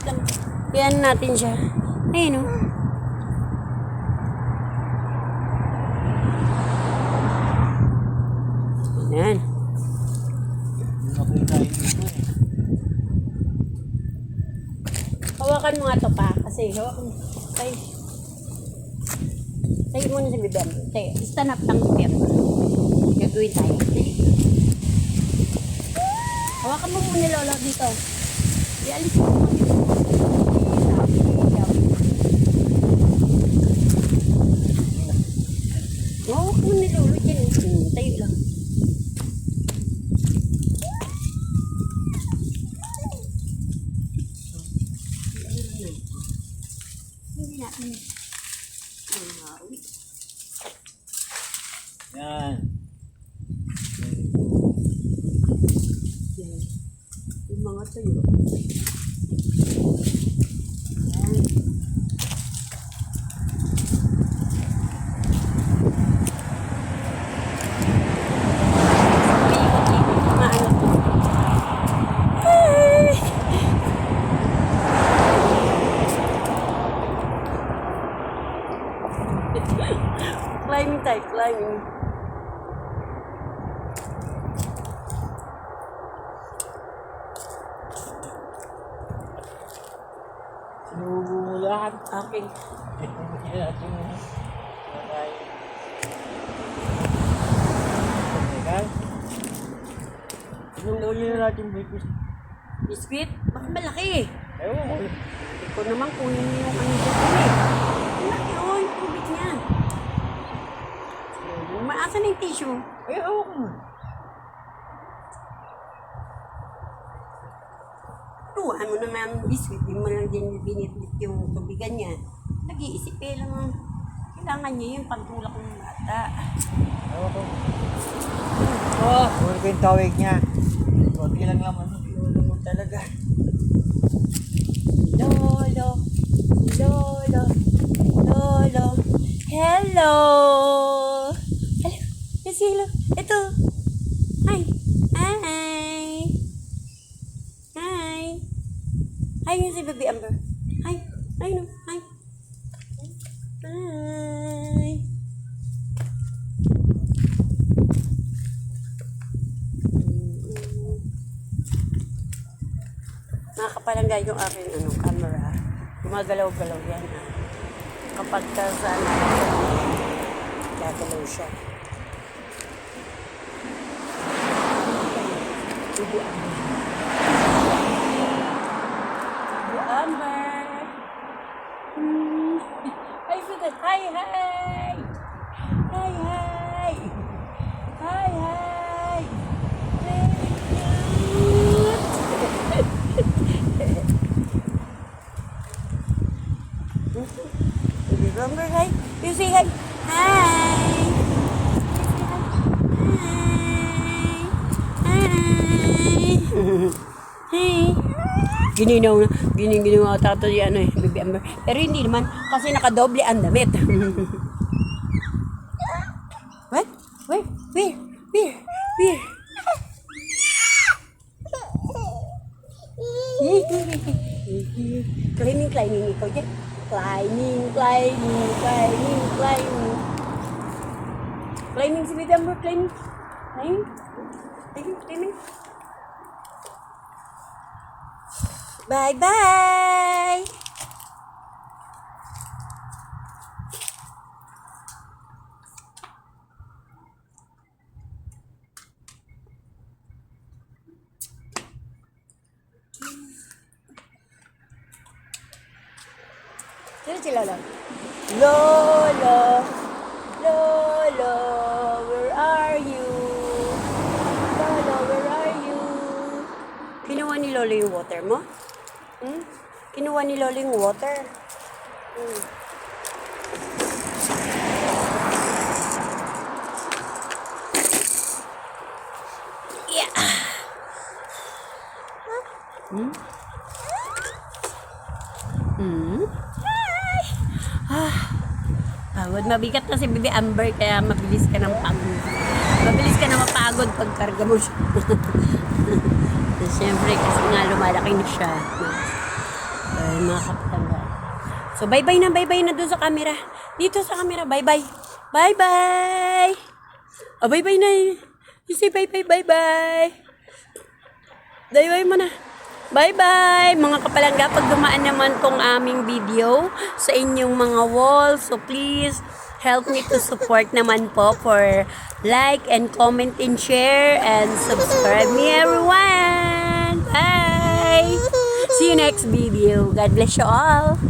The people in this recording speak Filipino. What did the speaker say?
lang. Yan natin siya. Ayun, oh. Yan. Hawakan mo nga ito pa. Kasi, hawakan mo. Ay. Tayo muna sa bibem. Tayo. Stand up ng bibem. Gagawin tayo. Hawakan mo muna lola dito. Ialis mo. Hawak mo ni lolo dyan. Tayo lang. Hindi natin. Yan. Yung mga tayo. Climbing tayo, climbing. Sinubo mo lahat. Okay. Anong gawin na natin breakfast? Biscuit? Baka malaki. Ewan ko. Ikaw naman kunin mo yung ano dyan. Ang laki oh, yung tubig niya. Maasan na yung tissue? Ay, ewan ko. Tuhan mo naman biscuit, di mo lang din binitbit yung tubigan niya. Nag-iisip eh lang, kailangan niya yung pantulak ng bata. Ewan ko. Oh, puro ko yung tawag niya. Kunti lang naman. Lolo mo talaga. Lolo, Lolo, Lolo. Hello! Hello, yes, hello. Ito. Hi. Hi. Hi. Hi, yun si Baby Amber. Hi. Hi, no. Hi. Hi. Nakakapalangga yung aking camera. Gumagalaw-galaw yan. Kapag ka sa gagalaw siya. Baby Amber. Baby Amber. I forgot. Hi, hi. Hi, hi. Hi, hi. Baby Amber, hi. You say hi. Hi. Hey. Gininaw na, gininaw tato yung ano Baby Amber. Pero hindi naman, kasi nakadoble ang damit. What? Where? Where? Where? Where? Climbing, climbing ikaw dyan. Climbing, climbing, climbing, climbing. Climbing si Baby Amber, climbing. Climbing. Climbing, climbing. Bye-bye! Sino si Lolo? Lolo! Lolo! Where are you? Lolo, where are you? Kinuha ni Lolo yung water mo? Kinuha ni Lolo yung water. Yeah. Pagod. Mabigat na si Baby Amber kaya mabilis ka ng pagod. Mabilis ka na mapagod pag karga mo siya. Siyempre kasi nga lumalaki na siya. Ayun mga kapalangga. So bye-bye na doon sa camera. Dito sa camera, bye-bye. Bye-bye. Oh, bye-bye na. You say bye-bye, bye-bye. Bye-bye mo na. Bye-bye mga kapalangga. Pag dumaan naman tong aming video sa inyong mga wall, so please help me to support naman po for like and comment and share and subscribe me everyone. Bye! See you next video. God bless you all.